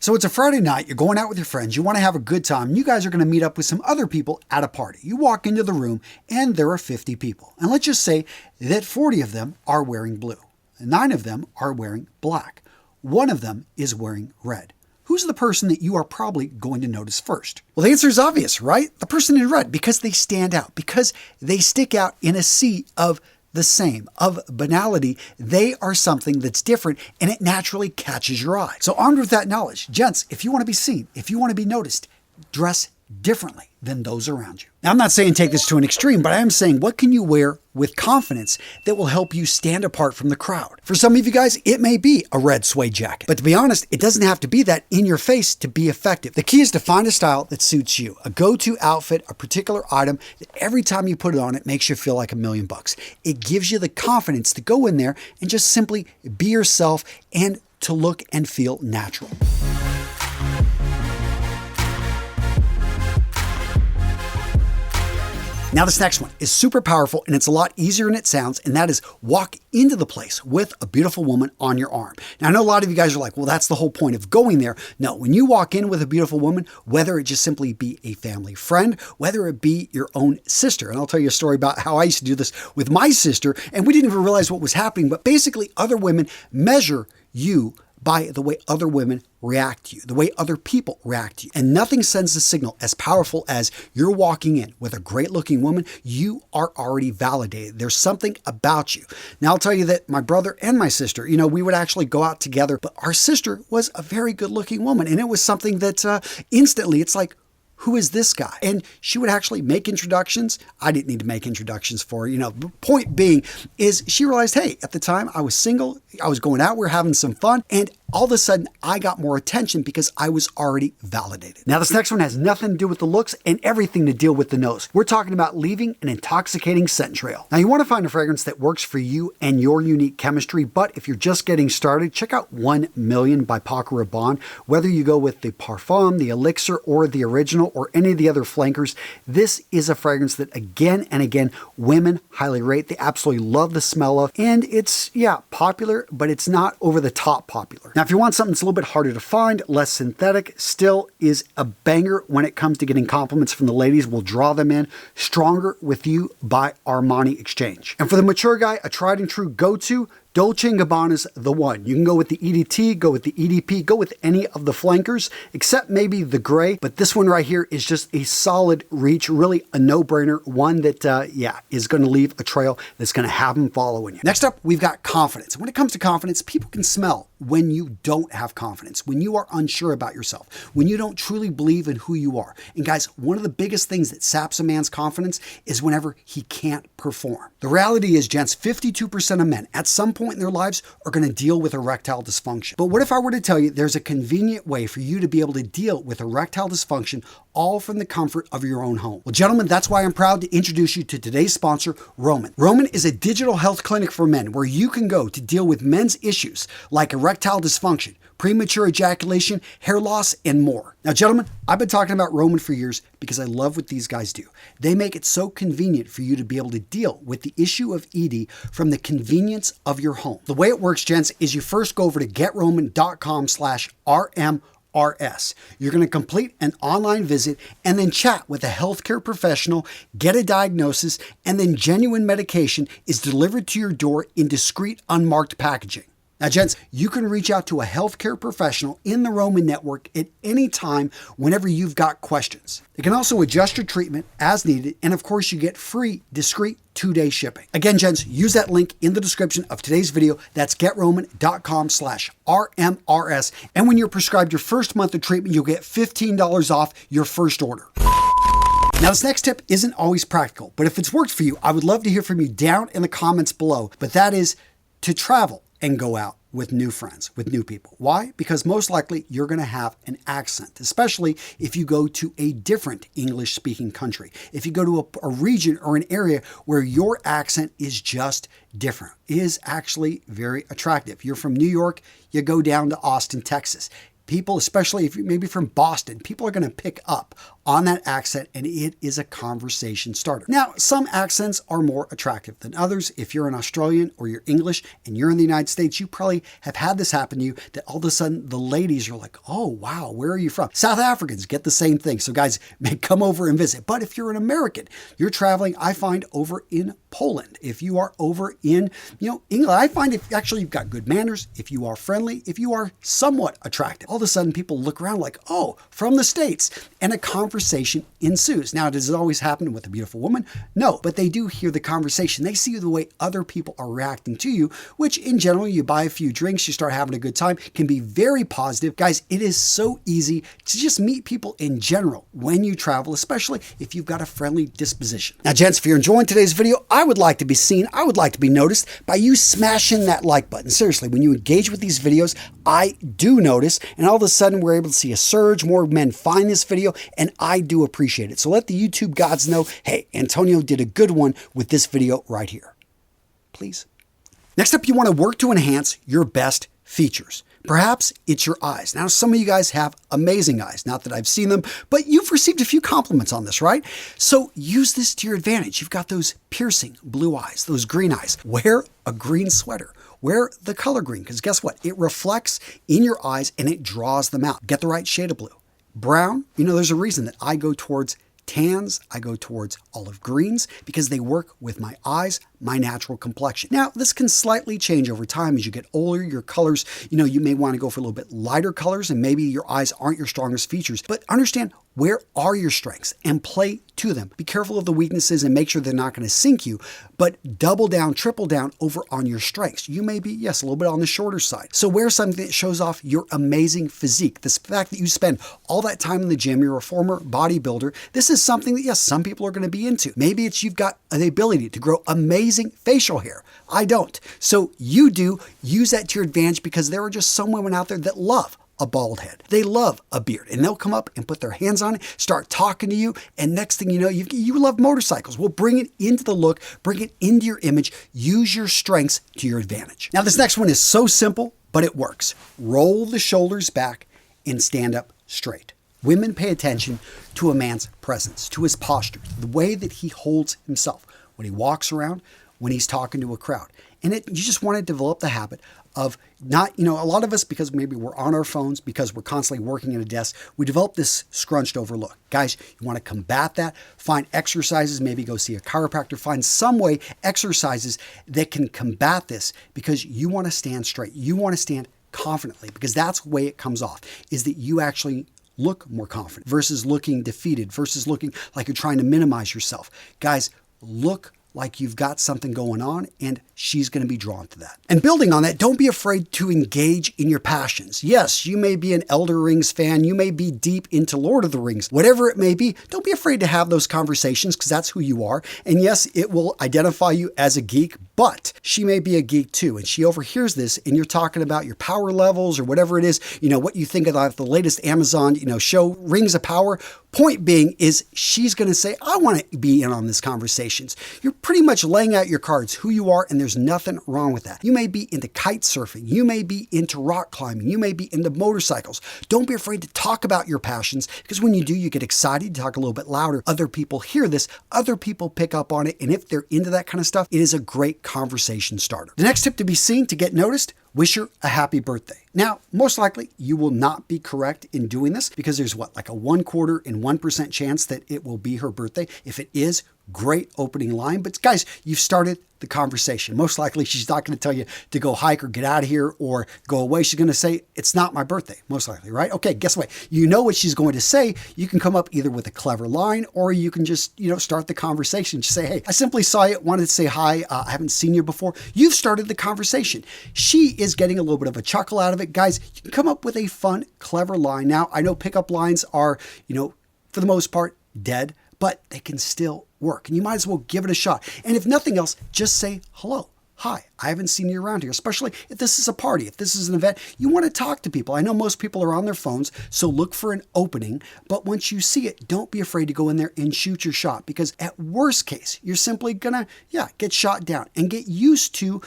So it's a Friday night, you're going out with your friends, you want to have a good time, and you guys are going to meet up with some other people at a party. You walk into the room and there are 50 people. And let's just say that 40 of them are wearing blue. 9 of them are wearing black. 1 of them is wearing red. Who's the person that you are probably going to notice first? Well, the answer is obvious, right? The person in red, because they stand out, because they stick out in a sea of the same, of banality. They are something that's different and it naturally catches your eye. So armed with that knowledge, gents, if you want to be seen, if you want to be noticed, dress differently than those around you. Now, I'm not saying take this to an extreme, but I am saying what can you wear with confidence that will help you stand apart from the crowd? For some of you guys, it may be a red suede jacket. But to be honest, it doesn't have to be that in your face to be effective. The key is to find a style that suits you, a go-to outfit, a particular item that every time you put it on, it makes you feel like $1,000,000. It gives you the confidence to go in there and just simply be yourself and to look and feel natural. Now this next one is super powerful and it's a lot easier than it sounds, and that is walk into the place with a beautiful woman on your arm. Now I know a lot of you guys are like, well, that's the whole point of going there. No, when you walk in with a beautiful woman, whether it just simply be a family friend, whether it be your own sister, and I'll tell you a story about how I used to do this with my sister, and we didn't even realize what was happening, but basically other women measure you by the way other women react to you, the way other people react to you. And nothing sends a signal as powerful as you're walking in with a great looking woman. You are already validated. There's something about you. Now, I'll tell you that my brother and my sister, we would actually go out together, but our sister was a very good looking woman. And it was something that instantly it's like, who is this guy? And she would actually make introductions. I didn't need to make introductions for her. Point being is she realized, hey, at the time I was single, I was going out, we were having some fun, and all of a sudden I got more attention because I was already validated. Now this next one has nothing to do with the looks and everything to deal with the nose. We're talking about leaving an intoxicating scent trail. Now you want to find a fragrance that works for you and your unique chemistry, but if you're just getting started, check out 1 Million by Paco Rabanne. Whether you go with the Parfum, the Elixir, or the Original, or any of the other flankers, this is a fragrance that again and again women highly rate. They absolutely love the smell of, and it's popular, but it's not over the top popular. Now if you want something that's a little bit harder to find, less synthetic, still is a banger when it comes to getting compliments from the ladies, will draw them in. Stronger With You by Armani Exchange. And for the mature guy, a tried and true go-to, Dolce & Gabbana's the one. You can go with the EDT, go with the EDP, go with any of the flankers, except maybe the gray. But this one right here is just a solid reach, really a no-brainer, one that, is going to leave a trail that's going to have them following you. Next up, we've got confidence. When it comes to confidence, people can smell when you don't have confidence, when you are unsure about yourself, when you don't truly believe in who you are. And guys, one of the biggest things that saps a man's confidence is whenever he can't perform. The reality is, gents, 52% of men at some point in their lives are going to deal with erectile dysfunction. But what if I were to tell you there's a convenient way for you to be able to deal with erectile dysfunction all from the comfort of your own home? Well, gentlemen, that's why I'm proud to introduce you to today's sponsor, Roman. Roman is a digital health clinic for men where you can go to deal with men's issues like erectile dysfunction, premature ejaculation, hair loss, and more. Now, gentlemen, I've been talking about Roman for years because I love what these guys do. They make it so convenient for you to be able to deal with the issue of ED from the convenience of your home. The way it works, gents, is you first go over to getroman.com/RMRS. You're going to complete an online visit and then chat with a healthcare professional, get a diagnosis, and then genuine medication is delivered to your door in discreet, unmarked packaging. Now, gents, you can reach out to a healthcare professional in the Roman network at any time whenever you've got questions. They can also adjust your treatment as needed, and of course, you get free, discreet 2-day shipping. Again, gents, use that link in the description of today's video. That's getroman.com/RMRS. And when you're prescribed your first month of treatment, you'll get $15 off your first order. Now, this next tip isn't always practical, but if it's worked for you, I would love to hear from you down in the comments below. But that is to travel and go out with new friends, with new people. Why? Because most likely you're going to have an accent, especially if you go to a different English-speaking country. If you go to a region or an area where your accent is just different, it is actually very attractive. You're from New York, you go down to Austin, Texas. People, especially if you're maybe from Boston, people are going to pick up on that accent, and it is a conversation starter. Now, some accents are more attractive than others. If you're an Australian or you're English and you're in the United States, you probably have had this happen to you, that all of a sudden the ladies are like, oh, wow, where are you from? South Africans get the same thing. So guys, may come over and visit. But if you're an American, you're traveling, I find, over in Poland. If you are over in, England, I find if actually you've got good manners, if you are friendly, if you are somewhat attractive, all of a sudden people look around like, oh, from the States, and a conversation ensues. Now, does it always happen with a beautiful woman? No, but they do hear the conversation. They see the way other people are reacting to you, which in general, you buy a few drinks, you start having a good time, can be very positive. Guys, it is so easy to just meet people in general when you travel, especially if you've got a friendly disposition. Now, gents, if you're enjoying today's video, I would like to be seen, I would like to be noticed by you smashing that like button. Seriously, when you engage with these videos, I do notice, and all of a sudden we're able to see a surge, more men find this video, and I do appreciate it. So let the YouTube gods know, hey, Antonio did a good one with this video right here. Please. Next up, you want to work to enhance your best features. Perhaps it's your eyes. Now, some of you guys have amazing eyes. Not that I've seen them, but you've received a few compliments on this, right? So use this to your advantage. You've got those piercing blue eyes, those green eyes. Wear a green sweater. Wear the color green, because guess what? It reflects in your eyes and it draws them out. Get the right shade of blue. Brown, there's a reason that I go towards tans, I go towards olive greens, because they work with my eyes, my natural complexion. Now, this can slightly change over time as you get older. Your colors, you may want to go for a little bit lighter colors, and maybe your eyes aren't your strongest features, but understand where are your strengths and play to them. Be careful of the weaknesses and make sure they're not going to sink you, but double down, triple down over on your strengths. You may be, yes, a little bit on the shorter side. So wear something that shows off your amazing physique. The fact that you spend all that time in the gym, you're a former bodybuilder, this is something that, yes, some people are going to be into. Maybe it's you've got the ability to grow amazing facial hair. I don't. So you do. Use that to your advantage, because there are just some women out there that love a bald head. They love a beard, and they'll come up and put their hands on it, start talking to you, and next thing you know, you love motorcycles. Well, bring it into the look, bring it into your image, use your strengths to your advantage. Now, this next one is so simple, but it works. Roll the shoulders back and stand up straight. Women pay attention to a man's presence, to his posture, the way that he holds himself when he walks around, when he's talking to a crowd. And you just want to develop the habit of not, a lot of us, because maybe we're on our phones, because we're constantly working at a desk, we develop this scrunched over look. Guys, you want to combat that. Find exercises, maybe go see a chiropractor, find some way, exercises that can combat this, because you want to stand straight. You want to stand confidently, because that's the way it comes off, is that you actually look more confident versus looking defeated, versus looking like you're trying to minimize yourself. Guys, look like you've got something going on, and she's going to be drawn to that. And building on that, don't be afraid to engage in your passions. Yes, you may be an Elder Rings fan, you may be deep into Lord of the Rings, whatever it may be, don't be afraid to have those conversations, because that's who you are. And yes, it will identify you as a geek, but she may be a geek too, and she overhears this, and you're talking about your power levels or whatever it is, what you think about the latest Amazon, show, Rings of Power. Point being is she's going to say, I want to be in on this conversations. You're pretty much laying out your cards, who you are, and there's nothing wrong with that. You may be into kite surfing. You may be into rock climbing. You may be into motorcycles. Don't be afraid to talk about your passions, because when you do, you get excited, you talk a little bit louder. Other people hear this. Other people pick up on it. And if they're into that kind of stuff, it is a great conversation starter. The next tip to be seen, to get noticed, wish her a happy birthday. Now, most likely you will not be correct in doing this, because there's like a 1/4 in 1% chance that it will be her birthday. If it is, great opening line. But guys, you've started the conversation. Most likely she's not going to tell you to go hike or get out of here or go away. She's going to say, it's not my birthday, most likely, right? Okay, guess what? You know what she's going to say. You can come up either with a clever line, or you can just, start the conversation. Just say, hey, I simply saw you, wanted to say hi. I haven't seen you before. You've started the conversation. She is getting a little bit of a chuckle out of it. Guys, you can come up with a fun, clever line. Now, I know pickup lines are, for the most part, dead, but they can still work, and you might as well give it a shot. And if nothing else, just say hello. Hi, I haven't seen you around here, especially if this is a party, if this is an event, you want to talk to people. I know most people are on their phones, so look for an opening, but once you see it, don't be afraid to go in there and shoot your shot, because at worst case, you're simply gonna, get shot down and get used to,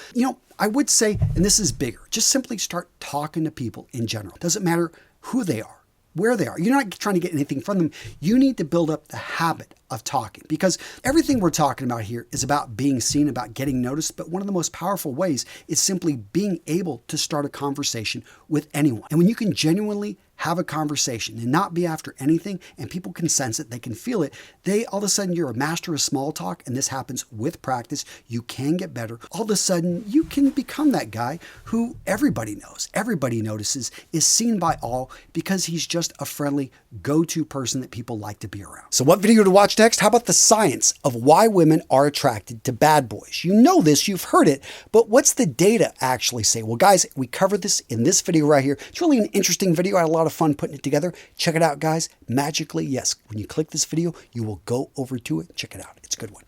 I would say, and this is bigger, just simply start talking to people in general. Doesn't matter who they are, where they are. You're not trying to get anything from them. You need to build up the habit of talking, because everything we're talking about here is about being seen, about getting noticed. But one of the most powerful ways is simply being able to start a conversation with anyone. And when you can genuinely have a conversation and not be after anything, and people can sense it, they can feel it, all of a sudden you're a master of small talk, and this happens with practice. You can get better. All of a sudden you can become that guy who everybody knows, everybody notices, is seen by all, because he's just a friendly go-to person that people like to be around. So what video to watch next? How about the science of why women are attracted to bad boys? You know this, you've heard it, but what's the data actually say? Well, guys, we covered this in this video right here. It's really an interesting video. I had a lot of fun putting it together. Check it out, guys. Magically, yes, when you click this video, you will go over to it. Check it out. It's a good one.